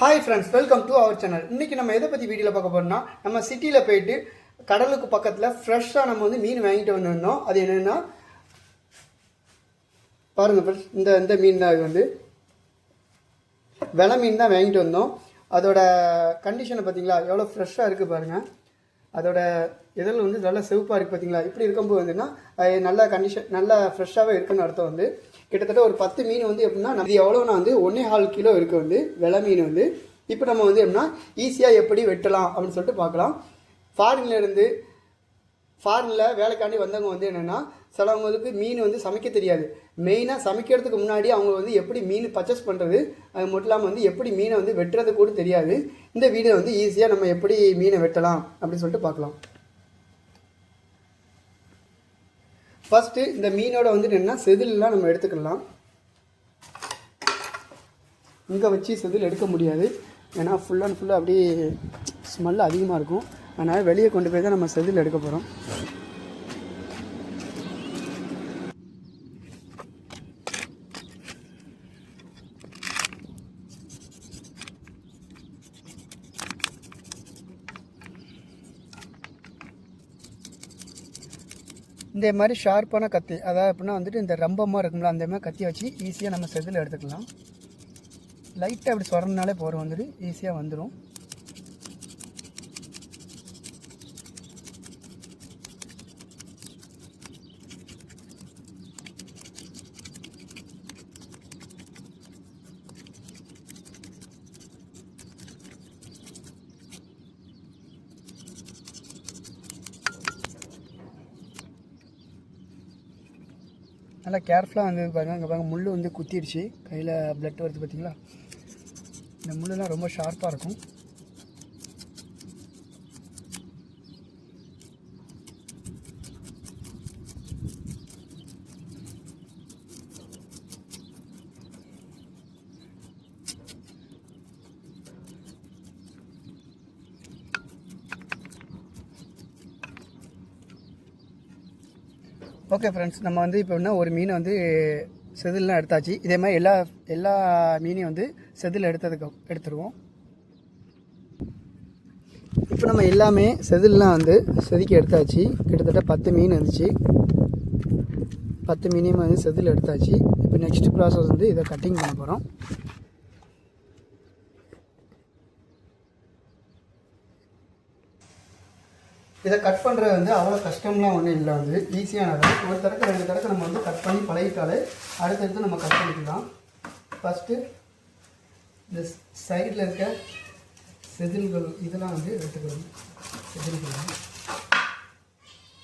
Hi friends, welcome to our channel. இன்றைக்கி நம்ம எதை பற்றி வீடியோவில் பார்க்க போகிறோம்னா, நம்ம சிட்டியில் போயிட்டு கடலுக்கு பக்கத்தில் ஃப்ரெஷ்ஷாக நம்ம வந்து மீன் வாங்கிட்டு வந்துருந்தோம். அது என்னென்னா பாருங்கள் ஃப்ரெண்ட்ஸ், இந்த மீன் தான். இது வந்து வெலை மீன் தான் வாங்கிட்டு வந்தோம். அதோட கண்டிஷனை பார்த்தீங்களா, எவ்வளோ ஃப்ரெஷ்ஷாக இருக்குது பாருங்கள். அதோட இதழில் வந்து நல்லா செவப்பாக இருக்குது பார்த்தீங்களா. இப்படி இருக்கும்போது வந்துன்னா நல்ல கண்டிஷன், நல்லா ஃப்ரெஷ்ஷாகவே இருக்குதுன்னு அர்த்தம். வந்து கிட்டத்தட்ட ஒரு 10 மீன் வந்து எப்படின்னா, இது எவ்வளோனா வந்து 1.25 கிலோ இருக்குது வந்து வெலை மீன் வந்து. இப்போ நம்ம வந்து எப்படின்னா ஈஸியாக எப்படி வெட்டலாம் அப்படின்னு சொல்லிட்டு பார்க்கலாம். ஃபாரினில் வேலைக்காண்டி வந்தவங்க வந்து என்னென்னா, சிலவங்களுக்கு மீன் வந்து சமைக்க தெரியாது. மெயினாக சமைக்கிறதுக்கு முன்னாடி அவங்க வந்து எப்படி மீன் பர்ச்சேஸ் பண்ணுறது, அது மட்டும் இல்லாமல் வந்து எப்படி மீனை வந்து வெட்டுறது கூட தெரியாது. இந்த வீடியோ வந்து ஈஸியாக நம்ம எப்படி மீனை வெட்டலாம் அப்படின்னு சொல்லிட்டு பார்க்கலாம். ஃபஸ்ட்டு இந்த மீனோட வந்துட்டு என்ன செதிலெலாம் நம்ம எடுத்துக்கலாம். இங்கே வச்சு செதில் எடுக்க முடியாது, ஏன்னா ஃபுல் அண்ட் ஃபுல்லாக அப்படியே ஸ்மெல் அதிகமாக இருக்கும். அதனால் வெளியே கொண்டு போய் தான் நம்ம செதில் எடுக்க போகிறோம். இந்த மாதிரி ஷார்ப்பான கத்தி, அதாவது எப்படின்னா வந்துட்டு இந்த ரம்பமாக இருக்கும்ல, அந்த மாதிரி கத்தி வச்சு ஈஸியாக நம்ம செதில் எடுத்துக்கலாம். லைட்டாக அப்படி சொரனாலே போகிற வந்துட்டு ஈஸியாக வந்துடும். நல்லா கேர்ஃபுல்லாக வந்து பாருங்கள். அங்கே பாருங்கள், முள் வந்து குத்திடுச்சு, கையில் பிளட் வருது பார்த்தீங்களா. இந்த முள்ளெலாம் ரொம்ப ஷார்ப்பாக இருக்கும். ஓகே ஃப்ரெண்ட்ஸ், நம்ம வந்து இப்போ என்ன ஒரு மீனை வந்து செதிலெலாம் எடுத்தாச்சு. இதே மாதிரி எல்லா மீனையும் வந்து செதில் எடுத்துருவோம். இப்போ நம்ம எல்லாமே செதிலெலாம் வந்து செதுக்கி எடுத்தாச்சு. கிட்டத்தட்ட 10 மீன் இருந்துச்சு. 10 மீனையும் வந்து செதில் எடுத்தாச்சு. இப்போ நெக்ஸ்ட் ப்ராசஸ் வந்து இதை கட்டிங் பண்ண போகிறோம். இதை கட் பண்ணுறது வந்து அவ்வளோ கஷ்டம்லாம் ஒன்றும் இல்லை, வந்து ஈஸியானது. ஒரு தடவை 2 தடவை நம்ம வந்து கட் பண்ணி பழகிட்டாலே அடுத்தடுத்து நம்ம கட் பண்ணிக்கலாம். ஃபஸ்ட்டு இந்த சைடில் இருக்க செதில்கள் இதெல்லாம் வந்து எடுத்துக்கணும். செதில்கள்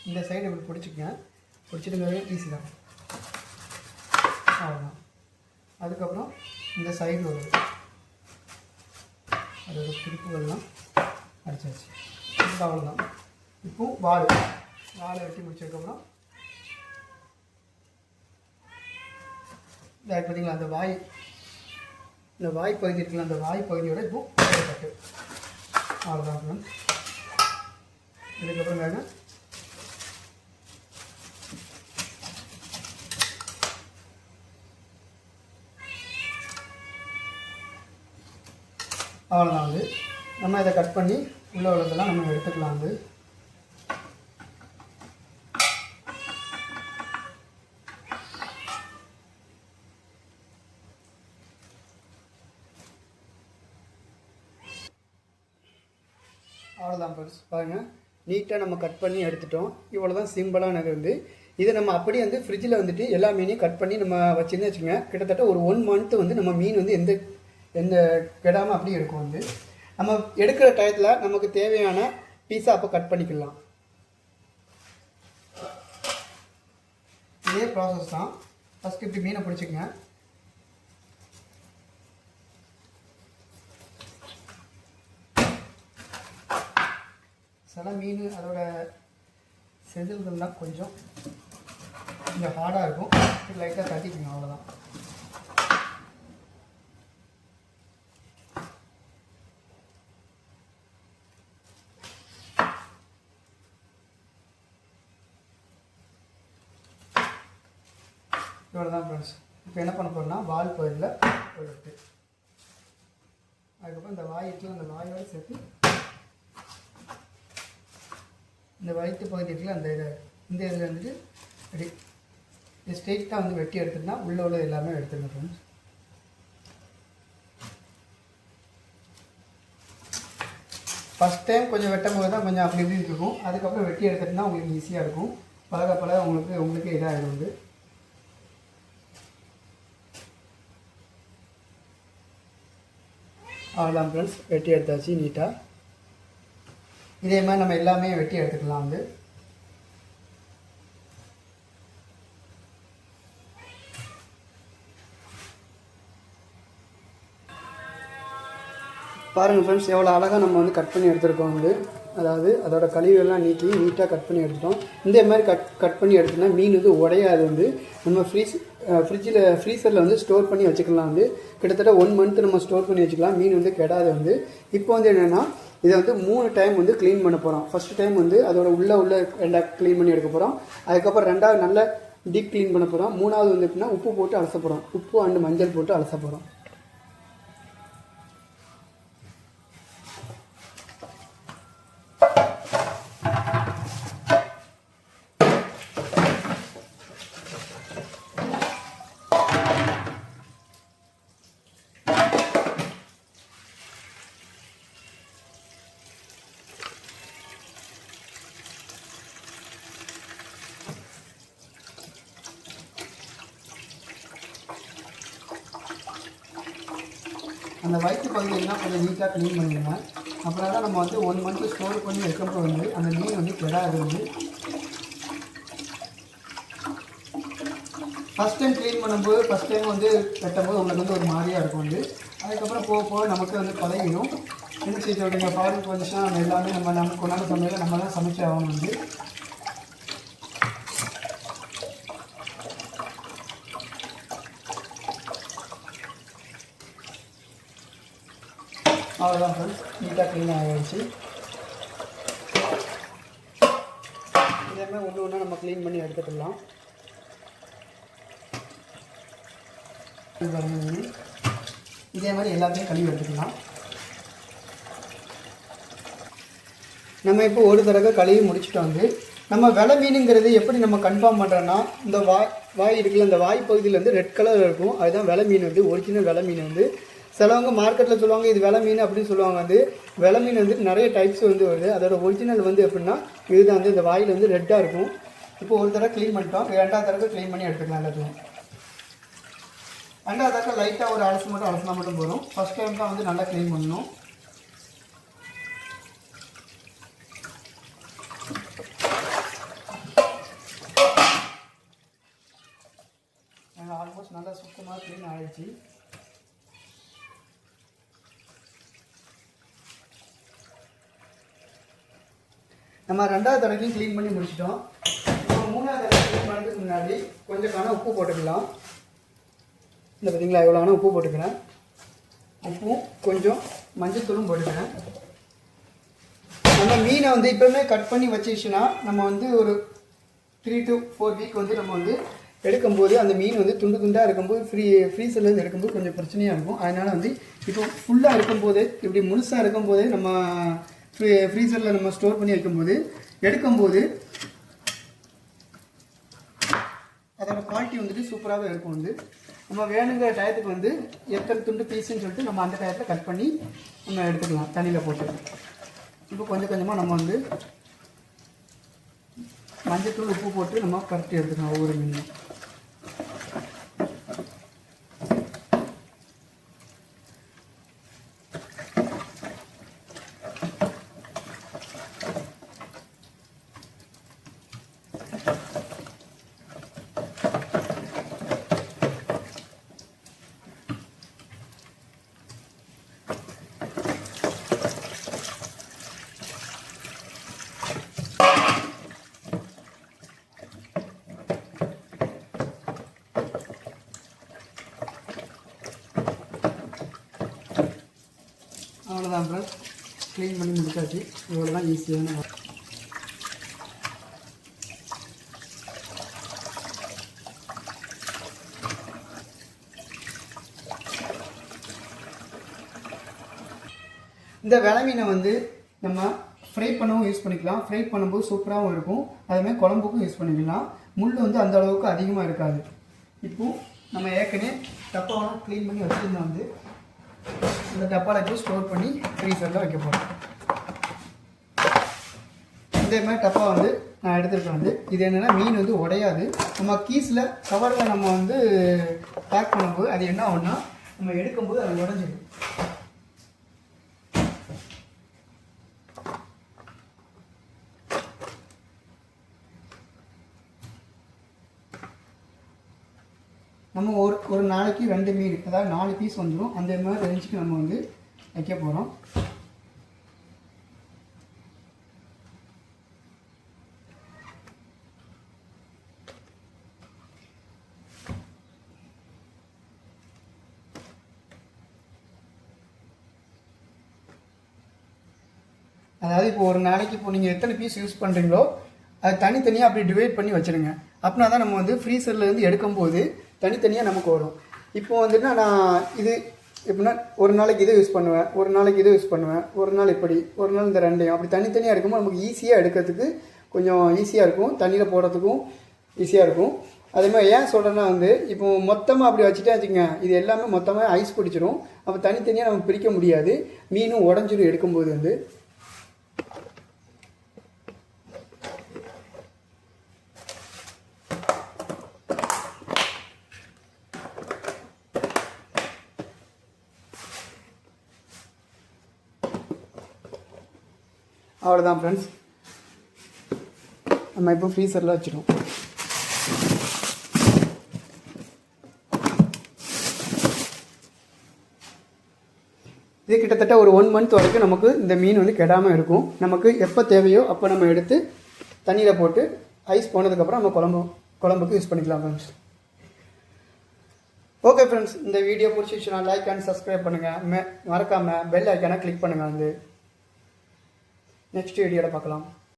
இந்த சைடு இப்படி பிடிச்சிட்டுங்கிறது ஈஸி தான், அவ்வளோதான். அதுக்கப்புறம் இந்த சைடு வருது, அதோட திருப்புகள்லாம் அடிச்சாச்சு. இப்போ அவ்வளோதான். இப்போ வாழை வெட்டி முடிச்சதுக்கப்புறம் இந்த பார்த்தீங்களா, இந்த வாய் பகுதி இருக்குல்ல, அந்த வாய் பகுதியோட இப்போ கட்டு அவ்வளோதான். இதுக்கப்புறம் வேணும் அவ்வளோதான். வந்து நம்ம இதை கட் பண்ணி உள்ள உள்ளதெல்லாம் நம்ம எடுத்துக்கலாம். வந்து அவ்வளோதான் பாருங்கள், நீட்டாக நம்ம கட் பண்ணி எடுத்துட்டோம். இவ்வளோ தான் சிம்பிளானது. வந்து இதை நம்ம அப்படியே வந்து ஃப்ரிட்ஜில் வந்துட்டு எல்லா மீனையும் கட் பண்ணி நம்ம வச்சுருந்து வச்சுக்கோங்க. கிட்டத்தட்ட ஒரு 1 மந்த் வந்து நம்ம மீன் வந்து எந்த கெடாமல் அப்படியே இருக்கும். வந்து நம்ம எடுக்கிற டயத்தில் நமக்கு தேவையான பீஸா அப்போ கட் பண்ணிக்கலாம். இதே ப்ராசஸ் தான். ஃபஸ்ட்டு இப்படி மீனை பிடிச்சிக்கங்க. சில மீன் அதோட செதில்கள்லாம் கொஞ்சம் ஹார்டாக இருக்கும், லைட்டாக தட்டிக்கணும், அவ்வளோதான். இவ்வளோ தான் ஃப்ரெண்ட்ஸ். இப்போ என்ன பண்ண போகிறோம்னா வால் பகுதியில் போட்டு அதுக்கப்புறம் இந்த வாய் இருக்குல்ல, அந்த வாயோடு சேர்த்து இந்த வயிற்று பகுதி இருக்குல்ல, அந்த இந்த இதில் வந்துட்டு அப்படி ஸ்ட்ரெயிட்டாக வந்து வெட்டி எடுத்துட்டுனா உள்ளே உள்ள எல்லாமே எடுத்துக்கணும் ஃப்ரெண்ட்ஸ். ஃபஸ்ட் டைம் கொஞ்சம் வெட்டும் போது தான் கொஞ்சம் அப்படி இப்படி இருக்கும். அதுக்கப்புறம் வெட்டி எடுத்துட்டுனா உங்களுக்கு ஈஸியாக இருக்கும். பழக பழக உங்களுக்கு இதாகிடும் வந்து. அவ்வளோதான் ஃப்ரெண்ட்ஸ், வெட்டி எடுத்தாச்சு நீட்டாக. இதே மாதிரி நம்ம எல்லாமே வெட்டி எடுத்துக்கலாம் வந்து. பாருங்கள் ஃப்ரெண்ட்ஸ், எவ்வளோ அழகாக நம்ம வந்து கட் பண்ணி எடுத்துருக்கோம் வந்து. அதாவது அதோட கழிவுகள்லாம் நீக்கி நீட்டாக கட் பண்ணி எடுத்துட்டோம். இந்த மாதிரி கட் பண்ணி எடுத்தோம்னா மீன் வந்து உடையாது வந்து. நம்ம ஃப்ரீசரில் வந்து ஸ்டோர் பண்ணி வச்சுக்கலாம் வந்து. கிட்டத்தட்ட 1 மந்த் நம்ம ஸ்டோர் பண்ணி வச்சுக்கலாம், மீன் வந்து கெடாது வந்து. இப்போ வந்து என்னென்னா இதை வந்து 3 டைம் வந்து க்ளீன் பண்ண போகிறோம். ஃபஸ்ட்டு டைம் வந்து அதோட உள்ள ரெண்டாக க்ளீன் பண்ணி எடுக்க போகிறோம். அதுக்கப்புறம் 2வது நல்லா டீப் க்ளீன் பண்ண போகிறோம். 3வது வந்து எப்படின்னா உப்பு போட்டு அலச போகிறோம். உப்பு அண்டு மஞ்சள் போட்டு அலச போகிறோம். அந்த வயிற்று பகுதியெல்லாம் கொஞ்சம் நீட்டாக க்ளீன் பண்ணிடுங்க. அப்புறம் தான் நம்ம வந்து 1 மந்த்து ஸ்டோர் பண்ணி வைக்கும்போது வந்து அந்த மீன் வந்து கெடாது வந்து. ஃபஸ்ட் டைம் க்ளீன் பண்ணும்போது ஃபஸ்ட் டைம் வந்து வெட்டும்போது உங்களுக்கு வந்து ஒரு மாதிரியாக இருக்கும் வந்து. அதுக்கப்புறம் போக போக நமக்கு வந்து பழகிடும். என்ன செய்ய அப்படிங்க ஃபாரின் போச்சுன்னா நம்ம எல்லாமே நமக்கு கொண்டாந்து சமையல நம்ம தான் சமைச்சு ஆகணும் வந்து. அவ்வளோதான் ஃப்ரெண்ட்ஸ், நீட்டாக க்ளீன் ஆகிடுச்சு. இதேமாதிரி ஒன்று நம்ம க்ளீன் பண்ணி எடுத்துக்கலாம். இதே மாதிரி எல்லாத்தையும் கழுவி எடுத்துக்கலாம். நம்ம இப்போ ஒரு தடவை கழுவி முடிச்சுட்டு வந்து நம்ம வெலை மீனுங்கிறது எப்படி நம்ம கன்ஃபார்ம் பண்ணுறோன்னா, இந்த வாய் இருக்குல்ல, இந்த வாய் பகுதியில் வந்து ரெட் கலர் இருக்கும். அதுதான் வெலை மீன் வந்து, ஒரிஜினல் வெலை மீன் வந்து. சிலவங்க மார்க்கெட்டில் சொல்லுவாங்க இது வெலை மீன் அப்படின்னு சொல்லுவாங்க வந்து. வெலை மீன் வந்து நிறைய டைப்ஸ் வந்து வருது. அதோட ஒரிஜினல் வந்து எப்படின்னா இதுதான் வந்து இந்த வாயில் வந்து ரெட்டாக இருக்கும். இப்போ ஒரு தடவை க்ளீன் பண்ணிட்டோம், 2வது தடவை க்ளீன் பண்ணி எடுத்துக்கலாம் எல்லாத்தையும். 2வது தடவை லைட்டாக ஒரு அலசினா மட்டும் போதும். ஃபஸ்ட் டைம் தான் வந்து நல்லா க்ளீன் பண்ணணும். ஆல்மோஸ்ட் நல்லா சுத்தமாக க்ளீன் ஆகிடுச்சு. நம்ம 2வது தடவைக்கும் க்ளீன் பண்ணி முடிச்சிட்டோம். இப்போ 3வது தடவை க்ளீன் பண்ணுறதுக்கு முன்னாடி கொஞ்சம் உப்பு போட்டுக்கலாம். இந்த பார்த்தீங்களா, எவ்வளோ உப்பு போட்டுக்கிறேன். உப்பும் கொஞ்சம் மஞ்சத்தூளும் போட்டுக்கிறேன். நம்ம மீனை வந்து இப்போவுமே கட் பண்ணி வச்சிச்சுன்னா நம்ம வந்து ஒரு 3 to 4 வீக் வந்து நம்ம வந்து எடுக்கும்போது அந்த மீன் வந்து துண்டு துண்டாக இருக்கும்போது ஃப்ரீசர்லேருந்து எடுக்கும்போது கொஞ்சம் பிரச்சனையாக இருக்கும். அதனால் வந்து இப்போ ஃபுல்லாக இருக்கும்போது இப்படி முழுசாக இருக்கும்போதே நம்ம ஃப்ரீசரில் நம்ம ஸ்டோர் பண்ணி வைக்கும்போது எடுக்கும்போது அதோட குவாலிட்டி வந்துட்டு சூப்பராகவே இருக்கும் வந்து. நம்ம வேணுங்கிற டயத்துக்கு வந்து எத்தனை துண்டு பீஸுன்னு சொல்லிட்டு நம்ம அந்த டயத்தில் கட் பண்ணி நம்ம எடுத்துக்கலாம் தண்ணியில் போட்டு. இப்போ கொஞ்சம் கொஞ்சமாக நம்ம வந்து மஞ்சத்தூள் உப்பு போட்டு நம்ம கரெக்டாக எடுத்துக்கலாம் ஒவ்வொரு மீனும். அவ்வளோதான் ஃப்ரெண்ட்ஸ், க்ளீன் பண்ணி முடிச்சாச்சு. இவ்வளோ தான் ஈஸியான. இந்த விலை மீனை வந்து நம்ம ஃப்ரை பண்ணவும் யூஸ் பண்ணிக்கலாம். ஃப்ரை பண்ணும்போது சூப்பராகவும் இருக்கும். அதுமாதிரி குழம்புக்கும் யூஸ் பண்ணிக்கலாம். முள் வந்து அந்த அளவுக்கு அதிகமாக இருக்காது. இப்போது நம்ம ஏற்கனவே டப்பாவெல்லாம் க்ளீன் பண்ணி வச்சுருந்தா வந்து இந்த டப்பாவில் போய் ஸ்டோர் பண்ணி ஃப்ரீசரில் வைக்க போகிறோம். இதே மாதிரி டப்பா வந்து நான் எடுத்துருக்கேன். வந்து இது என்னென்னா மீன் வந்து உடையாது. நம்ம கீஸில் கவரில் நம்ம வந்து பேக் பண்ணும்போது அது என்ன ஆகும்னா நம்ம எடுக்கும்போது அது உடஞ்சிடும். நம்ம ஒரு நாளைக்கு 2 மீன், அதாவது 4 பீஸ் வந்துடும். அந்த மாதிரி ரேஞ்சுக்கு நம்ம வந்து வைக்க போகிறோம். அதாவது இப்போ ஒரு நாளைக்கு இப்போ நீங்கள் எத்தனை பீஸ் யூஸ் பண்ணுறீங்களோ அது தனித்தனியாக அப்படி டிவைட் பண்ணி வச்சுருங்க. அப்படின்னா தான் நம்ம வந்து ஃப்ரீசர்லேருந்து எடுக்கும்போது தனித்தனியாக நமக்கு வரும். இப்போ வந்துட்டு நான் இது எப்படின்னா ஒரு நாளைக்கு இதை யூஸ் பண்ணுவேன், ஒரு நாளைக்கு இதை யூஸ் பண்ணுவேன், ஒரு நாள் இப்படி, ஒரு நாள் இந்த ரெண்டையும் அப்படி தனித்தனியாக இருக்கும்போது நமக்கு ஈஸியாக எடுக்கிறதுக்கு கொஞ்சம் ஈஸியாக இருக்கும். தண்ணியில் போடுறதுக்கும் ஈஸியாக இருக்கும். அதே மாதிரி ஏன் சொல்கிறேன்னா வந்து இப்போ மொத்தமாக அப்படி வச்சுட்டே வச்சுக்கோங்க, இது எல்லாமே மொத்தமாக ஐஸ் பிடிச்சிரும். அப்போ தனித்தனியாக நம்ம பிரிக்க முடியாது. மீனும் உடஞ்சிடும் எடுக்கும்போது வந்து. அவ்வளோதான் ஃப்ரெண்ட்ஸ், நம்ம இப்போ ஃப்ரீசரில் வச்சிடும். இது கிட்டத்தட்ட ஒரு 1 மந்த் வரைக்கும் நமக்கு இந்த மீன் வந்து கெடாமல் இருக்கும். நமக்கு எப்போ தேவையோ அப்போ நம்ம எடுத்து தண்ணியில் போட்டு ஐஸ் போனதுக்கப்புறம் நம்ம குழம்புக்கு யூஸ் பண்ணிக்கலாம் ஃப்ரெண்ட்ஸ். ஓகே ஃப்ரெண்ட்ஸ், இந்த வீடியோ பிடிச்சிச்சுன்னா லைக் அண்ட் சப்ஸ்கிரைப் பண்ணுங்கள். மறக்காமல் பெல் ஐக்கானை கிளிக் பண்ணுங்கள். வந்து நெக்ஸ்ட் வீடியோவில் பார்க்கலாம்.